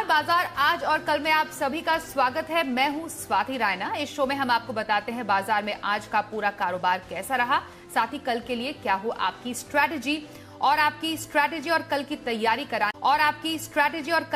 नमस्कार। बाजार आज और कल में आप सभी का स्वागत है। मैं हूं स्वाति रायना। इस शो में हम आपको बताते हैं बाजार में आज का पूरा कारोबार कैसा रहा, साथ ही कल के लिए क्या हो आपकी स्ट्रैटेजी और आपकी स्ट्रैटेजी और कल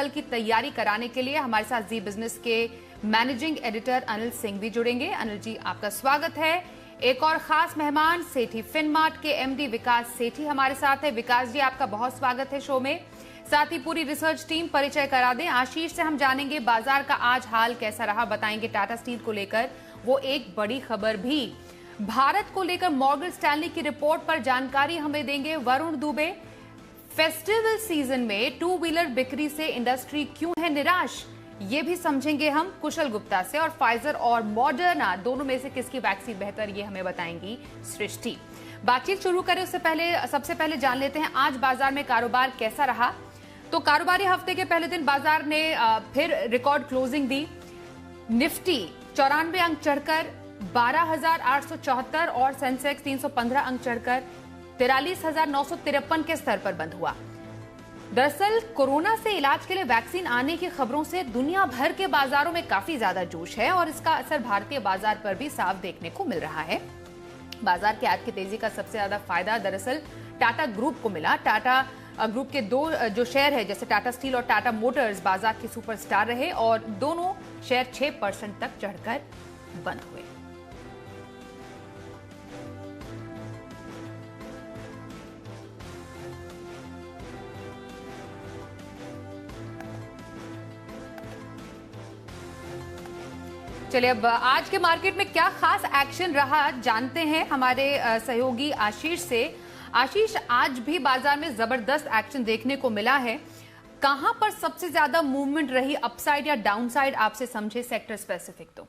की तैयारी कराने के लिए हमारे साथ जी बिजनेस के मैनेजिंग एडिटर अनिल सिंह भी जुड़ेंगे। अनिल जी, आपका स्वागत है। एक और खास मेहमान सेठी फिनमार्ट के एमडी विकास सेठी हमारे साथ है। विकास जी, आपका बहुत स्वागत है शो में। साथ ही पूरी रिसर्च टीम परिचय करा दें। आशीष से हम जानेंगे बाजार का आज हाल कैसा रहा, बताएंगे टाटा स्टील को लेकर वो एक बड़ी खबर भी। भारत को लेकर मॉर्गन स्टैनली की रिपोर्ट पर जानकारी हमें देंगे वरुण दुबे। फेस्टिवल सीजन में टू व्हीलर बिक्री से इंडस्ट्री क्यों है निराश, ये भी समझेंगे हम कुशल गुप्ता से। और फाइजर और मॉडर्ना दोनों में से किसकी वैक्सीन बेहतर, ये हमें बताएंगी सृष्टि। बातचीत शुरू करें उससे पहले सबसे पहले जान लेते हैं आज बाजार में कारोबार कैसा रहा। तो कारोबारी हफ्ते के पहले दिन बाजार ने फिर रिकॉर्ड क्लोजिंग दी। निफ्टी 94 अंक चढ़कर 12,874 और सेंसेक्स 315 अंक चढ़कर 43,953 के स्तर पर बंद हुआ। दरअसल कोरोना से इलाज के लिए वैक्सीन आने की खबरों से दुनिया भर के बाजारों में काफी ज्यादा जोश है और इसका असर भारतीय बाजार पर भी साफ देखने को मिल रहा है। बाजार के आज की तेजी का सबसे ज्यादा फायदा दरअसल टाटा ग्रुप को मिला। टाटा ग्रुप के दो जो शेयर है जैसे टाटा स्टील और टाटा मोटर्स बाजार के सुपरस्टार रहे और दोनों शेयर 6% तक चढ़कर बंद हुए। चलिए अब आज के मार्केट में क्या खास एक्शन रहा जानते हैं हमारे सहयोगी आशीष से। आशीष, आज भी बाजार में जबरदस्त एक्शन देखने को मिला है। कहां पर सबसे ज्यादा मूवमेंट रही, अपसाइड या डाउनसाइड, आपसे समझे सेक्टर स्पेसिफिक। तो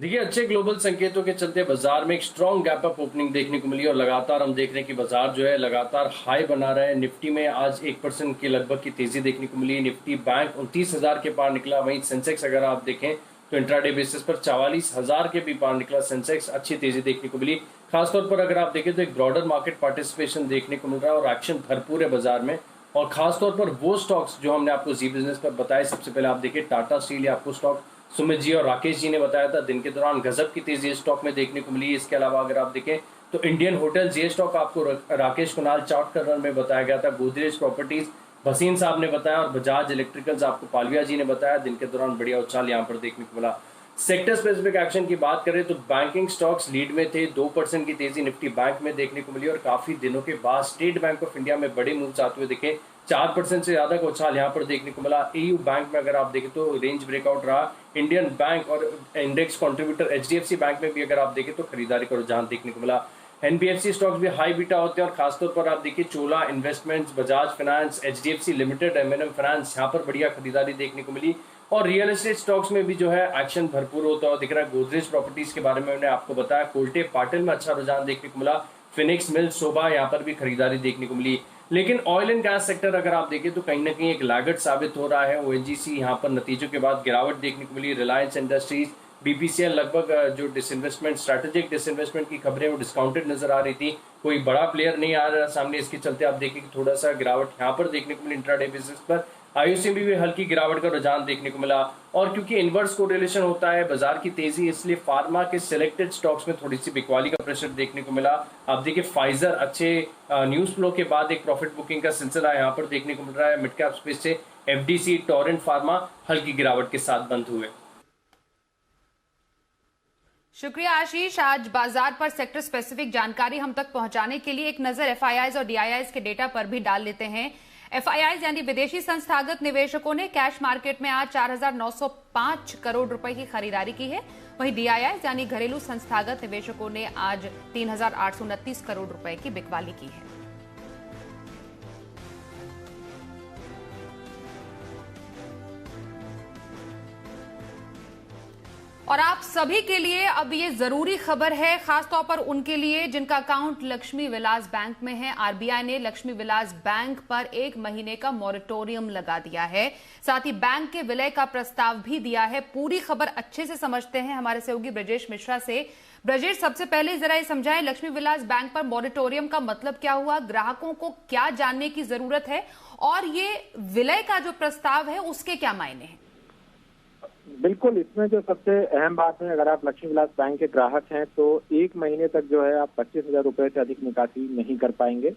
देखिए, अच्छे ग्लोबल संकेतों के चलते बाजार में एक स्ट्रॉन्ग गैप अप ओपनिंग देखने को मिली और लगातार हम देख रहे हैं कि बाजार जो है लगातार हाई बना रहा है। निफ्टी में आज 1% के लगभग की तेजी देखने को मिली। निफ्टी बैंक 29,000 के पार निकला। वहीं सेंसेक्स अगर आप देखें तो इंट्राडे बेसिस पर 44,000 के भी पार निकला। सेंसेक्स अच्छी तेजी देखने को मिली। खासतौर पर अगर आप देखें तो एक ब्रॉडर मार्केट पार्टिसिपेशन देखने को मिल रहा है और एक्शन भरपूर है बाजार में। और खासतौर पर वो स्टॉक्स जो हमने आपको जी बिजनेस पर बताए, सबसे पहले आप देखिए टाटा स्टील या आपको स्टॉक सुमित जी और राकेश जी ने बताया था। दिन के दौरान गजब की तेजी स्टॉक में देखने को मिली। इसके अलावा अगर आप देखें तो इंडियन होटल ये स्टॉक आपको राकेश कुणाल चार्ट कर्नर में बताया गया था। गोदरेज प्रॉपर्टीज भसीन साहब ने बताया और बजाज इलेक्ट्रिकल्स आपको पालविया जी ने बताया। दिन के दौरान बढ़िया उछाल यहाँ पर देखने को मिला। सेक्टर स्पेसिफिक एक्शन की बात करें तो बैंकिंग स्टॉक्स लीड में थे। 2% की तेजी निफ्टी बैंक में देखने को मिली और काफी दिनों के बाद स्टेट बैंक ऑफ इंडिया में बड़े मूव्स आते हुए दिखे। 4% से ज्यादा का उछाल यहाँ पर देखने को मिला। एयू बैंक में अगर आप देखें तो रेंज ब्रेकआउट रहा। इंडियन बैंक और इंडेक्स कंट्रीब्यूटर एचडीएफसी बैंक में भी अगर आप देखें तो खरीदारी का रुझान देखने को मिला। एनबीएफसी स्टॉक्स भी हाई बीटा होते हैं और खासतौर पर आप देखिए Chola investments, Bajaj finance, HDFC limited, MNM finance, यहाँ पर बढ़िया खरीदारी देखने को मिली। और रियल एस्टेट स्टॉक्स में भी जो है एक्शन भरपूर होता हुआ दिख रहा है। गोदरेज प्रॉपर्टीज के बारे में मैंने आपको बताया। कोल्टे पाटिल में अच्छा रुझान देखने को मिला। फिनिक्स मिल, शोभा, यहाँ पर भी खरीदारी देखने को मिली। लेकिन ऑयल एंड गैस सेक्टर अगर आप देखें तो कहीं ना कहीं एक लागत साबित हो रहा है। ओएनजीसी यहाँ पर नतीजों के बाद गिरावट देखने को मिली। रिलायंस इंडस्ट्रीज, बीपीसीएल लगभग जो डिसइन्वेस्टमेंट, स्ट्रैटेजिक डिसइन्वेस्टमेंट की खबरें वो डिस्काउंटेड नजर आ रही थी। कोई बड़ा प्लेयर नहीं आ रहा सामने, इसके चलते आप देखिए कि थोड़ा सा गिरावट यहाँ पर देखने को मिली इंट्राडे बेसिस पर। आईओसी में भी हल्की गिरावट का रुझान देखने को मिला। और क्योंकि इनवर्स कोरिलेशन होता है बाजार की तेजी, इसलिए फार्मा के सिलेक्टेड स्टॉक्स में थोड़ी सी बिकवाली का प्रेशर देखने को मिला। आप देखिए फाइजर अच्छे न्यूज फ्लो के बाद एक प्रॉफिट बुकिंग का सिलसिला यहाँ पर देखने को मिल रहा है। मिड कैप स्पेस से एफडीसी, टोरेंट फार्मा हल्की गिरावट के साथ बंद हुए। शुक्रिया आशीष। आज बाजार पर सेक्टर स्पेसिफिक जानकारी हम तक पहुंचाने के लिए एक नजर एफआईआईज और डीआईआईज के डेटा पर भी डाल लेते हैं। एफआईआईज यानी विदेशी संस्थागत निवेशकों ने कैश मार्केट में आज 4,905 करोड़ रुपए की खरीदारी की है। वहीं डीआईआईज यानी घरेलू संस्थागत निवेशकों ने आज 3,829 करोड़ रुपए की बिकवाली की है। और आप सभी के लिए अब ये जरूरी खबर है, खासतौर पर उनके लिए जिनका अकाउंट लक्ष्मी विलास बैंक में है। आरबीआई ने लक्ष्मी विलास बैंक पर 1 महीने का मॉरेटोरियम लगा दिया है, साथ ही बैंक के विलय का प्रस्ताव भी दिया है। पूरी खबर अच्छे से समझते हैं हमारे सहयोगी ब्रजेश मिश्रा से। ब्रजेश, सबसे पहले जरा ये समझाएं, लक्ष्मी विलास बैंक पर मॉरेटोरियम का मतलब क्या हुआ, ग्राहकों को क्या जानने की जरूरत है, और ये विलय का जो प्रस्ताव है उसके क्या मायने हैं? बिल्कुल, इसमें जो सबसे अहम बात है, अगर आप लक्ष्मी विलास बैंक के ग्राहक हैं तो 1 महीने तक जो है आप 25,000 रुपए से अधिक निकासी नहीं कर पाएंगे।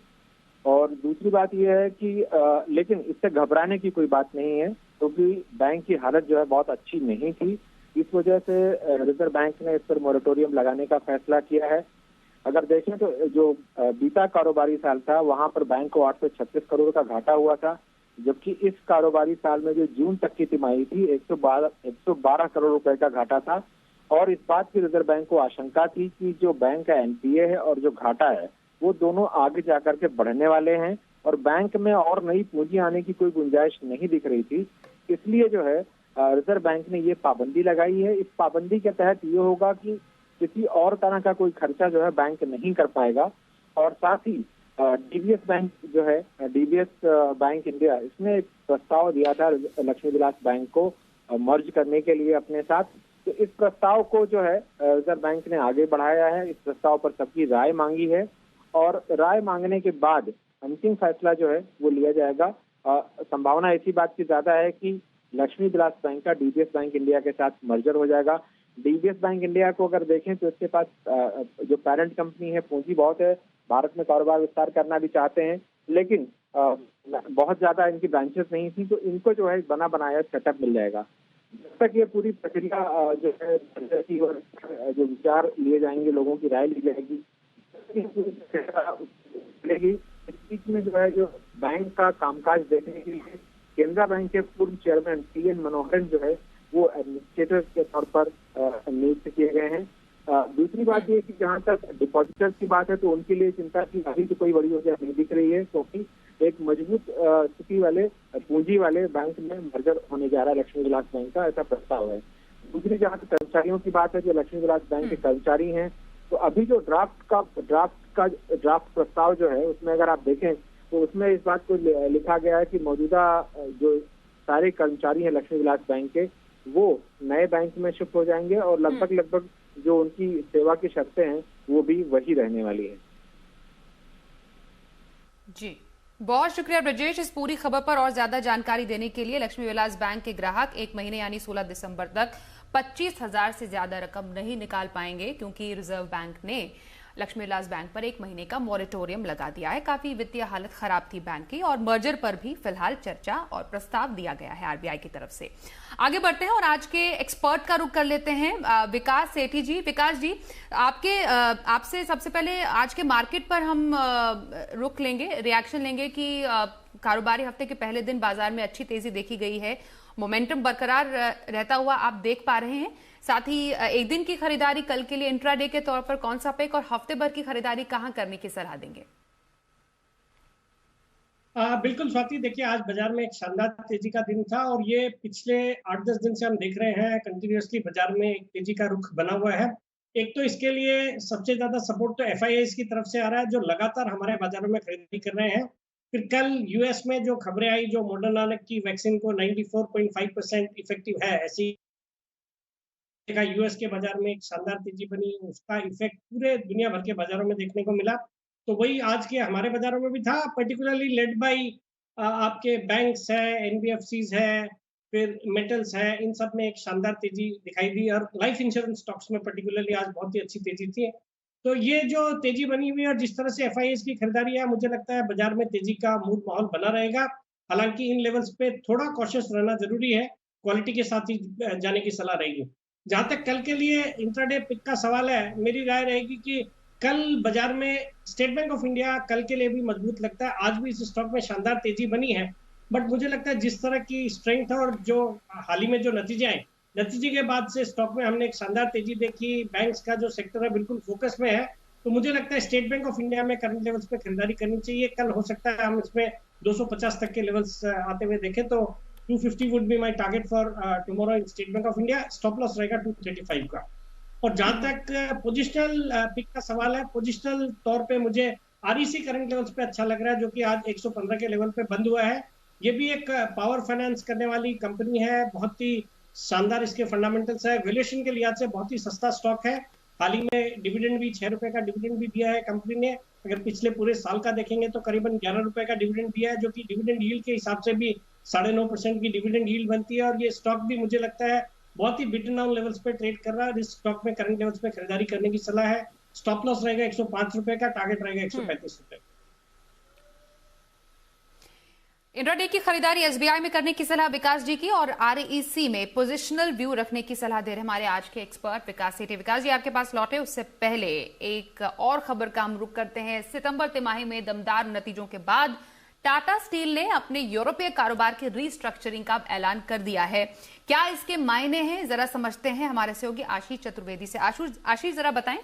और दूसरी बात यह है कि लेकिन इससे घबराने की कोई बात नहीं है, क्योंकि बैंक की हालत जो है बहुत अच्छी नहीं थी। इस वजह से रिजर्व बैंक ने इस पर मॉरेटोरियम लगाने का फैसला किया है। अगर देखें तो जो बीता कारोबारी साल था वहां पर बैंक को 836 करोड़ का घाटा हुआ था, जबकि इस कारोबारी साल में जो जून तक की तिमाही थी 112 करोड़ रुपए का घाटा था। और इस बात की रिजर्व बैंक को आशंका थी कि जो बैंक का एनपीए है और जो घाटा है वो दोनों आगे जाकर के बढ़ने वाले हैं, और बैंक में और नई पूंजी आने की कोई गुंजाइश नहीं दिख रही थी। इसलिए जो है रिजर्व बैंक ने ये पाबंदी लगाई है। इस पाबंदी के तहत ये होगा कि किसी और तरह का कोई खर्चा जो है बैंक नहीं कर पाएगा। और साथ ही डीबीएस बैंक जो है, डीबीएस बैंक इंडिया, इसने एक प्रस्ताव दिया था लक्ष्मी विलास बैंक को मर्ज करने के लिए अपने साथ। तो इस प्रस्ताव को जो है रिजर्व बैंक ने आगे बढ़ाया है। इस प्रस्ताव पर सबकी राय मांगी है, और राय मांगने के बाद अंतिम फैसला जो है वो लिया जाएगा। संभावना इसी बात की ज्यादा है कि लक्ष्मी विलास बैंक का डीबीएस बैंक इंडिया के साथ मर्जर हो जाएगा। डीबीएस बैंक इंडिया को अगर देखें तो इसके पास जो पेरेंट कंपनी है, पूंजी बहुत है, भारत में कारोबार विस्तार करना भी चाहते हैं, लेकिन बहुत ज्यादा इनकी ब्रांचेस नहीं थी, तो इनको जो है बना बनाया सेटअप मिल जाएगा। जब तक ये पूरी प्रक्रिया जो है और जो विचार लिए जाएंगे, लोगों की राय ली जाएगी, इस बीच में जो है जो बैंक का कामकाज देखने के लिए केनरा बैंक के पूर्व चेयरमैन टीएन मनोहरन जो है वो एडमिनिस्ट्रेटर के तौर पर नियुक्त किए गए हैं। दूसरी बात ये कि जहाँ तक डिपॉजिटर्स की बात है तो उनके लिए चिंता की अभी तो कोई बड़ी वजह नहीं दिख रही है, क्योंकि एक मजबूत स्थिति वाले पूंजी वाले बैंक में मर्जर होने जा रहा है लक्ष्मी विलास बैंक का, ऐसा प्रस्ताव है। दूसरी जहाँ तक कर्मचारियों की बात है, जो लक्ष्मी विलास बैंक के कर्मचारी हैं, तो अभी जो ड्राफ्ट प्रस्ताव जो है उसमें अगर आप देखें तो उसमें इस बात को लिखा गया है कि मौजूदा जो सारे कर्मचारी हैं लक्ष्मी विलास बैंक के, वो नए बैंक में शिफ्ट हो जाएंगे, और लगभग जो उनकी सेवा की शर्तें हैं वो भी वही रहने वाली है। जी, बहुत शुक्रिया ब्रजेश इस पूरी खबर पर और ज्यादा जानकारी देने के लिए। लक्ष्मी विलास बैंक के ग्राहक 1 महीने यानी 16 दिसंबर तक 25,000 से ज्यादा रकम नहीं निकाल पाएंगे, क्योंकि रिजर्व बैंक ने लक्ष्मी विलास बैंक पर 1 महीने का मॉरेटोरियम लगा दिया है। काफी वित्तीय हालत खराब थी बैंक की, और मर्जर पर भी फिलहाल चर्चा और प्रस्ताव दिया गया है आरबीआई की तरफ से। आगे बढ़ते हैं और आज के एक्सपर्ट का रुख कर लेते हैं, विकास सेठी जी। विकास जी, आपसे सबसे पहले आज के मार्केट पर हम रुख लेंगे, रिएक्शन लेंगे कि कारोबारी हफ्ते के पहले दिन बाजार में अच्छी तेजी देखी गई है, मोमेंटम बरकरार रहता हुआ आप देख पा रहे हैं। साथ ही एक दिन की खरीदारी कल के लिए इंट्राडे के तौर पर कौन सा पिक, और हफ्ते भर की खरीदारी कहां करने की सलाह देंगे? बिल्कुल स्वाति, देखिए आज बाजार में एक शानदार तेजी का दिन था, और ये पिछले 8-10 दिन से हम देख रहे हैं कंटिन्यूअसली बाजार में एक तेजी का रुख बना हुआ है। एक तो इसके लिए सबसे ज्यादा सपोर्ट तो एफआईआईज की तरफ से आ रहा है, जो लगातार हमारे बाजारों में खरीदारी कर रहे हैं। फिर कल यूएस में जो खबरें आई, जो मॉडर्ना की वैक्सीन को 94.5% इफेक्टिव है, ऐसी यूएस के बाजार में एक शानदार तेजी बनी, उसका इफेक्ट पूरे दुनिया भर के बाजारों में देखने को मिला। तो वही आज के हमारे बाजारों में भी था, पर्टिकुलरली लेड बाय आपके बैंक्स है, एनबीएफसीज है, फिर मेटल्स है, इन सब में एक शानदार तेजी दिखाई दी, और लाइफ इंश्योरेंस स्टॉक्स में पर्टिकुलरली आज बहुत ही अच्छी तेजी थी। तो ये जो तेजी बनी हुई है और जिस तरह से एफआईआईज की खरीदारी है, मुझे लगता है बाजार में तेजी का मूड माहौल बना रहेगा। हालांकि इन लेवल्स पे थोड़ा कॉशियस रहना जरूरी है, क्वालिटी के साथ ही जाने की सलाह रहेगी। जहां तक कल के लिए इंट्राडे पिक का सवाल है, मेरी राय रहेगी कि कल बाजार में स्टेट बैंक ऑफ इंडिया कल के लिए भी मजबूत लगता है। आज भी इस स्टॉक में शानदार तेजी बनी है, बट मुझे लगता है जिस तरह की स्ट्रेंथ है और जो हाल ही में जो नतीजे आए, नतीजे के बाद से स्टॉक में हमने एक शानदार तेजी देखी। बैंक्स का जो सेक्टर है बिल्कुल फोकस में है, तो मुझे लगता है स्टेट बैंक ऑफ इंडिया में करंट लेवल्स पे खरीदारी करनी चाहिए। कल हो सकता है हम इसमें 250 तक के लेवल्स आते हुए देखें, तो 250 would be my target for tomorrow in state bank of India. Stop loss रहेगा 235 का। और जहां तक पोजिशनल पिक का सवाल है, पोजिशनल तौर पे मुझे आरईसी करंट लेवल्स पे अच्छा लग रहा है, जो कि आज 115 के लेवल पे बंद हुआ है। ये भी एक पावर फाइनेंस करने वाली कंपनी है, बहुत ही शानदार इसके फंडामेंटल्स है, वैल्यूएशन के लिहाज से बहुत ही सस्ता स्टॉक है। हाल ही में डिविडेंड भी 6 रुपए का डिविडेंड भी दिया है कंपनी ने। अगर पिछले पूरे साल का देखेंगे तो करीबन 11 रुपए का डिविडेंड दिया है, जो कि डिविडेंड यील्ड के हिसाब से भी 9.5% की डिविडेंड यील्ड बनती है। और ये स्टॉक भी मुझे लगता है बहुत ही बिटन डाउन लेवल्स पे ट्रेड कर रहा है। इस स्टॉक में करंट लेवल्स पे खरीदारी करने की सलाह है। स्टॉप लॉस रहेगा 105 रुपए का, टारगेट रहेगा 135 रुपए। इंट्राडे की खरीदारी एसबीआई में करने की सलाह विकास जी की, और आरईसी में पोजिशनल व्यू रखने की सलाह दे रहे हमारे आज के एक्सपर्ट विकास सेठी। विकास जी आपके पास लौटे उससे पहले एक और खबर का हम रुख करते हैं। सितंबर तिमाही में दमदार नतीजों के बाद टाटा स्टील ने अपने यूरोपीय कारोबार की रीस्ट्रक्चरिंग का ऐलान कर दिया है। क्या इसके मायने हैं, जरा समझते हैं हमारे सहयोगी आशीष चतुर्वेदी से। आशीष जरा बताएं।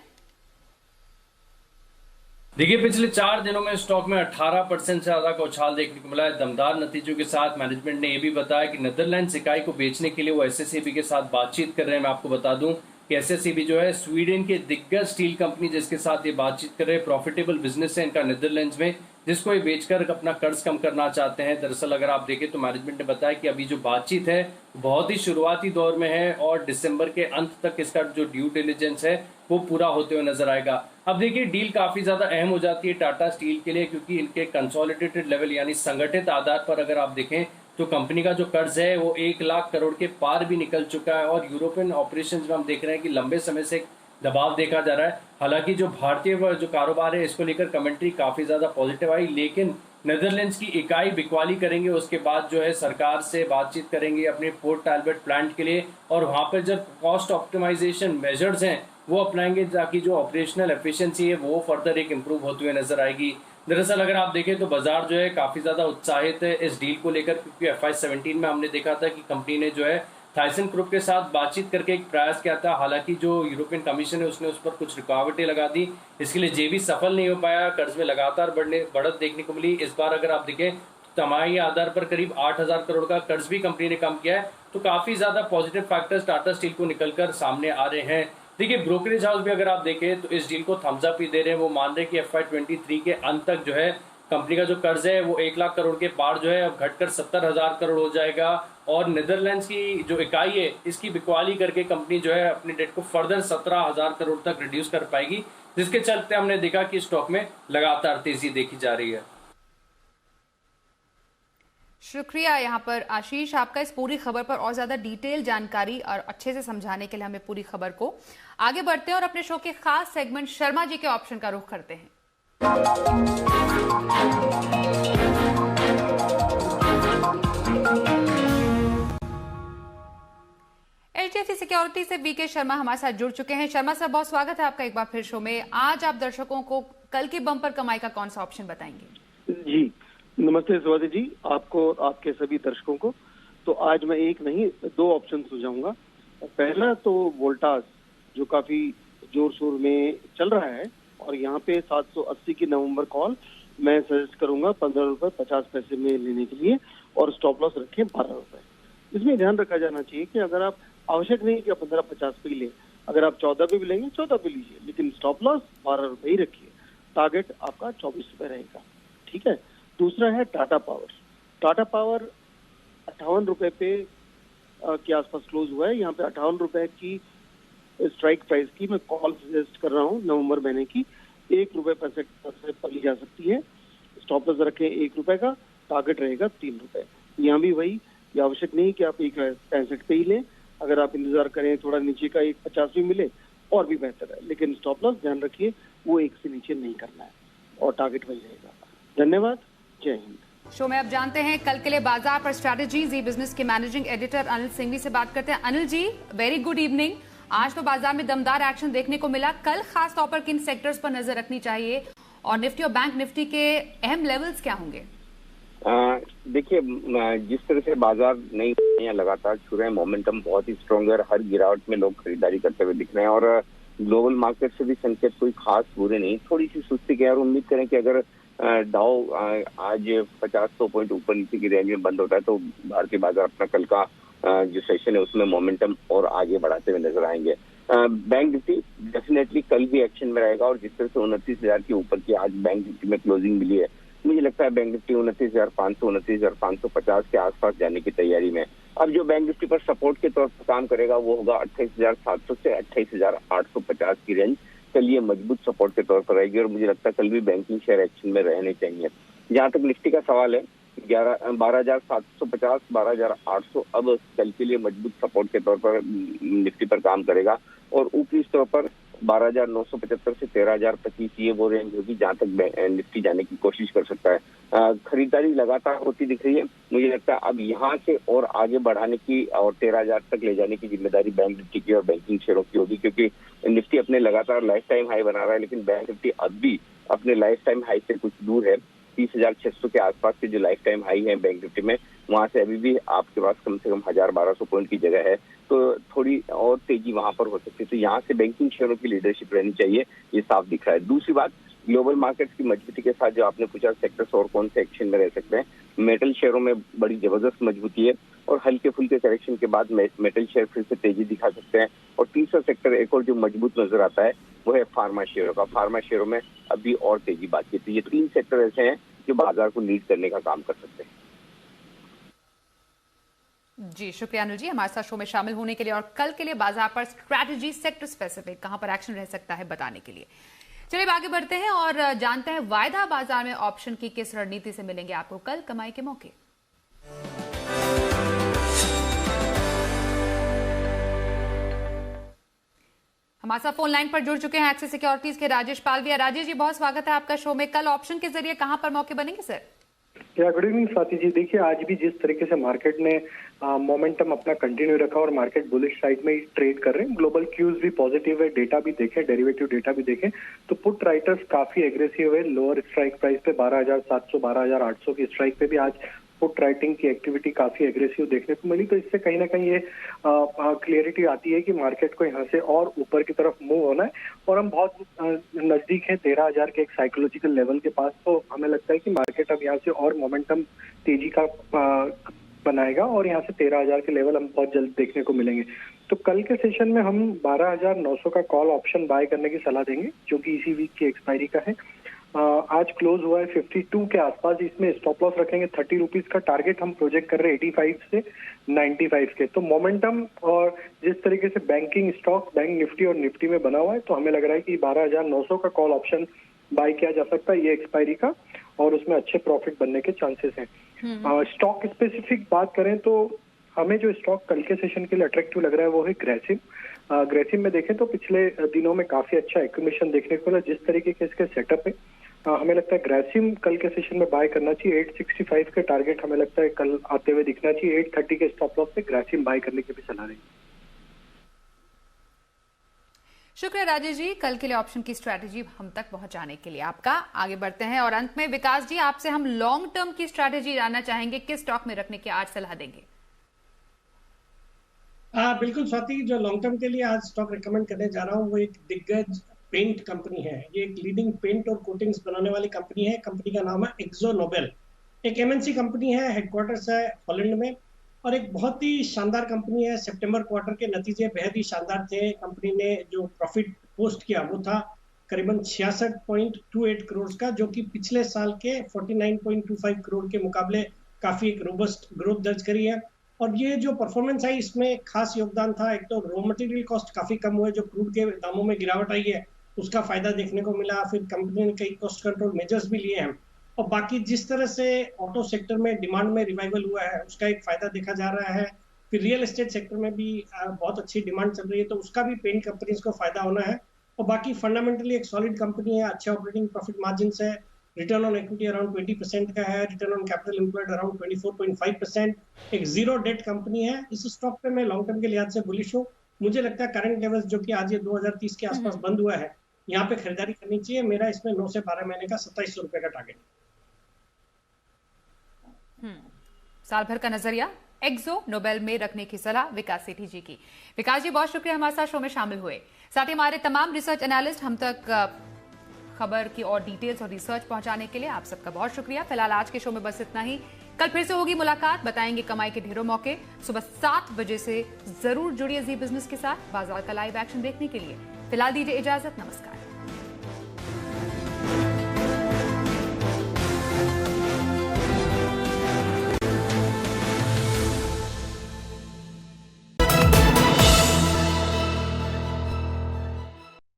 देखिए, पिछले 4 दिनों में स्टॉक में 18% से ज्यादा का उछाल देखने को मिला है। दमदार नतीजों के साथ मैनेजमेंट ने यह भी बताया कि नीदरलैंड्स इकाई को बेचने के लिए वो एसएसईबी के साथ बातचीत कर रहे हैं। मैं आपको बता दूं कि एसएसईबी जो है स्वीडन के दिग्गज स्टील कंपनी जिसके साथ ये बातचीत कर रहे हैं, प्रॉफिटेबल बिजनेस है इनका नीदरलैंड्स में, जिसको ये बेचकर अपना कर्ज कम करना चाहते हैं। दरअसल अगर आप देखें तो मैनेजमेंट ने बताया कि अभी जो बातचीत है बहुत ही शुरुआती दौर में है और दिसंबर के अंत तक इसका जो ड्यू डिलिजेंस है वो पूरा होते हुए नजर आएगा। अब देखिए, डील काफी ज्यादा अहम हो जाती है टाटा स्टील के लिए, क्योंकि इनके कंसोलिडेटेड लेवल यानी संगठित आधार पर अगर आप देखें तो कंपनी का जो कर्ज है वो 1 लाख करोड़ के पार भी निकल चुका है। और यूरोपियन ऑपरेशंस में हम देख रहे हैं कि लंबे समय से दबाव देखा जा रहा है। हालांकि जो भारतीय जो कारोबार है इसको लेकर कमेंट्री काफी ज्यादा पॉजिटिव आई, लेकिन नीदरलैंड्स की इकाई बिकवाली करेंगे, उसके बाद जो है सरकार से बातचीत करेंगे अपने पोर्ट टैलबर्ट प्लांट के लिए, और वहां पर जब कॉस्ट ऑप्टिमाइजेशन मेजर्स हैं वो अपनाएंगे ताकि जो ऑपरेशनल एफिशिएंसी है वो फर्दर एक इंप्रूव होते हुए नजर आएगी। दरअसल अगर आप देखें तो बाजार जो है काफी ज्यादा उत्साहित है इस डील को लेकर, क्योंकि FY17 में हमने देखा था कि कंपनी ने जो है थाइसन ग्रुप के साथ बातचीत करके एक प्रयास किया था। हालांकि जो यूरोपियन कमीशन है उसने उस पर कुछ रुकावटें लगा दी, इसके लिए जेबी सफल नहीं हो पाया। कर्ज में लगातार बढ़त देखने को मिली। इस बार अगर आप देखें तिमाही आधार पर करीब 8,000 करोड़ का कर्ज भी कंपनी ने कम किया है। तो काफी ज्यादा पॉजिटिव फैक्टर्स टाटा स्टील को निकलकर सामने आ रहे हैं। देखिए, ब्रोकरेज हाउस भी अगर आप देखें तो इस डील को थम्स अप ही दे रहे हैं। वो मान रहे हैं कि FY23 के अंत तक जो है कंपनी का जो कर्ज है वो 1 लाख करोड़ के पार जो है अब घटकर 70,000 करोड़ हो जाएगा। और नीदरलैंड्स की जो इकाई है इसकी बिकवाली करके कंपनी जो है अपने डेट को फर्दर 17,000 करोड़ तक रिड्यूस कर पाएगी, जिसके चलते हमने देखा कि स्टॉक में लगातार तेजी देखी जा रही है। शुक्रिया यहाँ पर आशीष आपका इस पूरी खबर पर और ज्यादा डिटेल जानकारी और अच्छे से समझाने के लिए हमें पूरी खबर को। आगे बढ़ते हैं और अपने शो के खास सेगमेंट शर्मा जी के ऑप्शन का रुख करते हैं। HDFC सिक्योरिटी से बीके शर्मा हमारे साथ जुड़ चुके हैं। शर्मा साहब, बहुत स्वागत है आपका एक बार फिर शो में। आज आप दर्शकों को कल की बम्पर कमाई का कौन सा ऑप्शन बताएंगे? जी नमस्ते स्वाति जी, आपको आपके सभी दर्शकों को। तो आज मैं एक नहीं 2 ऑप्शन सुझाऊंगा। पहला तो वोल्टास जो काफी जोर शोर में चल रहा है और यहाँ पे 780 की नवंबर कॉल मैं सजेस्ट करूंगा 15 रुपए 50 पैसे में लेने के लिए, और स्टॉप लॉस रखें 12 रुपए। इसमें ध्यान रखा जाना चाहिए कि अगर आप आवश्यक नहीं कि 15-50 पे ले, अगर आप 14 पे भी लेंगे 14 पे लीजिए, लेकिन स्टॉप लॉस 12 रुपए ही रखिए। टारगेट आपका 24 रुपए रहेगा। ठीक है। दूसरा है टाटा पावर। टाटा पावर 58 रुपए पे के आसपास क्लोज हुआ है। यहाँ पे 58 रुपए की स्ट्राइक प्राइस की मैं कॉल सजेस्ट कर रहा हूँ नवंबर महीने की। 1 रुपए पैसे पर ली जा सकती है। स्टॉप लॉस रखें 1 रुपए का, टारगेट रहेगा 3 रुपए। यहाँ भी वही कि आवश्यक नहीं कि आप 1.65 पे ही लें। अगर आप इंतजार करें थोड़ा नीचे का 1.50 भी मिले और भी बेहतर है, लेकिन स्टॉप लॉस ध्यान रखिए वो 1 से नीचे नहीं करना है और टारगेट वही रहेगा। धन्यवाद, जय हिंद। शो में अब जानते हैं कल के लिए बाजार पर स्ट्रैटेजी। जी बिजनेस के मैनेजिंग एडिटर अनिल सिंघवी से बात करते हैं। Anil ji, very good evening. आज तो बाजार में दमदार एक्शन देखने को मिला। कल खास तौर पर किन सेक्टर्स पर नजर रखनी चाहिए और निफ्टी और बैंक निफ्टी के अहम लेवल्स क्या होंगे? देखिए, जिस तरह से बाजार नई लगातार छू रहे हैं, मोमेंटम बहुत ही स्ट्रॉन्ग है। हर गिरावट में लोग खरीदारी करते हुए दिख रहे हैं और ग्लोबल मार्केट से भी संकेत कोई खास बुरे नहीं, थोड़ी सी सुस्ती के। और उम्मीद करें कि अगर डाउ आज 50-100 पॉइंट ऊपर नीचे की रेंज में बंद होता है तो भारतीय बाजार अपना कल का जो सेशन है उसमें मोमेंटम और आगे बढ़ाते हुए नजर आएंगे। बैंक निफ्टी डेफिनेटली कल भी एक्शन में रहेगा और जिस तरह से 29,000 के ऊपर की आज बैंक निफ्टी में क्लोजिंग मिली है, मुझे लगता है बैंक निफ्टी 29,500 29,550 के आसपास जाने की तैयारी में। अब जो बैंक निफ्टी पर सपोर्ट के तौर पर काम करेगा वो होगा 28,700 से 28,850 की रेंज। कल ये मजबूत सपोर्ट के तौर पर रहेगी और मुझे लगता है कल भी बैंकिंग शेयर एक्शन में रहने चाहिए। जहां तक निफ्टी का सवाल है 12,750 12,800 अब कल के लिए मजबूत सपोर्ट के तौर पर निफ्टी पर काम करेगा और ऊपरी स्तर पर 12,975 से 13,025 ये वो रेंज होगी जहां तक निफ्टी जाने की कोशिश कर सकता है। खरीदारी लगातार होती दिख रही है, मुझे लगता है अब यहाँ से और आगे बढ़ाने की और 13,000 तक ले जाने की जिम्मेदारी बैंक निफ्टी की और बैंकिंग शेयरों की होगी, क्योंकि निफ्टी अपने लगातार लाइफ टाइम हाई बना रहा है लेकिन बैंक निफ्टी अब भी अपने लाइफ टाइम हाई से कुछ दूर है। 30,600 के आसपास के जो लाइफ टाइम हाई है बैंक निफ्टी में, वहां से अभी भी आपके पास कम से कम 1,000-1,200 पॉइंट की जगह है, तो थोड़ी और तेजी वहां पर हो सकती है। तो यहाँ से बैंकिंग शेयरों की लीडरशिप रहनी चाहिए, ये साफ दिख रहा है। दूसरी बात, ग्लोबल मार्केट्स की मजबूती के साथ जो आपने पूछा सेक्टर्स और कौन से एक्शन में रह सकते हैं, मेटल शेयरों में बड़ी जबरदस्त मजबूती है और हल्के फुल्के करेक्शन के बाद मेटल शेयर फिर से तेजी दिखा सकते हैं। और तीसरा सेक्टर एक और जो मजबूत नजर आता है वो है फार्मा शेयरों का। फार्मा शेयरों में अभी और तेजी बाकी है। तो ये 3 सेक्टर ऐसे हैं जो बाजार को लीड करने का काम कर सकते हैं। जी शुक्रिया अनिल जी हमारे साथ शो में शामिल होने के लिए और कल के लिए बाजार पर स्ट्रैटेजी सेक्टर स्पेसिफिक कहां पर एक्शन रह सकता है बताने के लिए। चलिए आगे बढ़ते हैं और जानते हैं वायदा बाजार में ऑप्शन की किस रणनीति से मिलेंगे आपको कल कमाई के मौके। हमारे साथ फोन लाइन पर जुड़ चुके हैं एक्सिस सिक्योरिटीज के राजेश पालविया। राजेश जी बहुत स्वागत है आपका शो में। कल ऑप्शन के जरिए कहां पर मौके बनेंगे sir? Good evening Swati ji. देखिए आज भी जिस तरीके से मार्केट ने मोमेंटम अपना कंटिन्यू रखा और मार्केट बुलिश साइड में ही ट्रेड कर रहे हैं, ग्लोबल क्यूज भी पॉजिटिव है, डेटा भी देखें, डेरिवेटिव डेटा भी देखें तो पुट राइटर्स काफी एग्रेसिव है। लोअर स्ट्राइक प्राइस पे 12,700 12,800 की स्ट्राइक पे भी आज पुट राइटिंग की एक्टिविटी काफी एग्रेसिव देखने को मिली। तो इससे कहीं ना कहीं ये क्लियरिटी आती है कि मार्केट को यहाँ से और ऊपर की तरफ मूव होना है और हम बहुत नजदीक है 13,000 के एक साइकोलॉजिकल लेवल के पास। तो हमें लगता है कि मार्केट अब यहाँ से और मोमेंटम तेजी का बनाएगा और यहाँ से 13,000 के लेवल हम बहुत जल्द देखने को मिलेंगे। तो कल के सेशन में हम 12,900 का कॉल ऑप्शन बाय करने की सलाह देंगे जो कि इसी वीक की एक्सपायरी का है। आज क्लोज हुआ है 52 के आसपास। इसमें स्टॉप लॉस रखेंगे 30 रुपीज का। टारगेट हम प्रोजेक्ट कर रहे हैं 85 से 95 के। तो मोमेंटम और जिस तरीके से बैंकिंग स्टॉक बैंक निफ्टी और निफ्टी में बना हुआ है तो हमें लग रहा है कि 12,900 का कॉल ऑप्शन बाय किया जा सकता है ये एक्सपायरी का और उसमें अच्छे प्रॉफिट बनने के चांसेस हैं। स्टॉक स्पेसिफिक बात करें तो हमें जो स्टॉक कल के सेशन के लिए अट्रैक्टिव लग रहा है वो है ग्रेसिम। ग्रेसिम में देखें तो पिछले दिनों में काफी अच्छा एक्यूमुलेशन देखने को मिला। जिस तरीके के इसके सेटअप है हमें लगता है ग्रेसिम कल के सेशन में बाय करना चाहिए। 865 के टारगेट हमें लगता है कल आते हुए दिखना चाहिए। 830 के स्टॉप लॉस से ग्रेसिम बाय करने की भी सलाह देंगे। शुक्रिया राजेश जी कल के लिए ऑप्शन की स्ट्रैटेजी हम तक पहुंचाने के लिए आपका। आगे बढ़ते हैं और अंत में विकास जी आपसे हम लॉन्ग टर्म की स्ट्रैटेजी जानना चाहेंगे, किस स्टॉक में रखने की आज सलाह देंगे? बिल्कुल स्वाति, जो लॉन्ग टर्म के लिए आज स्टॉक रिकमेंड करने जा रहा हूँ वो एक दिग्गज पेंट कंपनी है। ये एक लीडिंग पेंट और कोटिंग्स बनाने वाली कंपनी है। कंपनी का नाम है एक्सो नोबेल। एक एमएनसी कंपनी है, हेडक्वार्टर्स है हॉलैंड में और एक बहुत ही शानदार कंपनी है। सितंबर क्वार्टर के नतीजे बेहद ही शानदार थे। कंपनी ने जो प्रॉफिट पोस्ट किया वो था करीबन 66.28 करोड़ का, जो कि पिछले साल के 49.25 करोड़ के मुकाबले काफी एक रोबस्ट ग्रोथ दर्ज करी है। और ये जो परफॉर्मेंस है इसमें खास योगदान था, एक तो रॉ मटेरियल कॉस्ट काफी कम हुए, जो क्रूड के दामों में गिरावट आई है उसका फायदा देखने को मिला। फिर कंपनी ने कई कॉस्ट कंट्रोल मेजर्स भी लिए हैं और बाकी जिस तरह से ऑटो सेक्टर में डिमांड में रिवाइवल हुआ है उसका एक फायदा देखा जा रहा है। फिर रियल एस्टेट सेक्टर में भी बहुत अच्छी डिमांड चल रही है तो उसका भी पेंट कंपनीज को फायदा होना है। और बाकी फंडामेंटली एक सॉलिड कंपनी है, अच्छे ऑपरेटिंग प्रॉफिट मार्जिन है, रिटर्न ऑन इक्विटी अराउंड 20% का है, return on capital employed around 24.5%, एक जीरो डेट कंपनी है। इस स्टॉक पे मैं लॉन्ग टर्म के लिहाज से बुलिश हूँ। मुझे लगता है करंट लेवल्स जो कि आज ये 2030 के आसपास बंद हुआ है यहाँ पे खरीदारी करनी चाहिए। मेरा इसमें 9 से 12 महीने का 2700 रुपए का टारगेट। साल भर का नजरिया एक्सो नोबेल में रखने की सलाह विकास सेठी जी की। विकास जी बहुत शुक्रिया हमारे साथ शो में शामिल हुए। साथ ही हमारे तमाम रिसर्च एनालिस्ट हम तक खबर की और डिटेल्स और रिसर्च पहुंचाने के लिए आप सबका बहुत शुक्रिया। फिलहाल आज के शो में बस इतना ही। कल फिर से होगी मुलाकात, बताएंगे कमाई के ढेरों मौके। सुबह 7 बजे से जरूर जुड़िए जी बिजनेस के साथ बाजार का लाइव एक्शन देखने के लिए। फिलहाल दीजिए इजाजत, नमस्कार।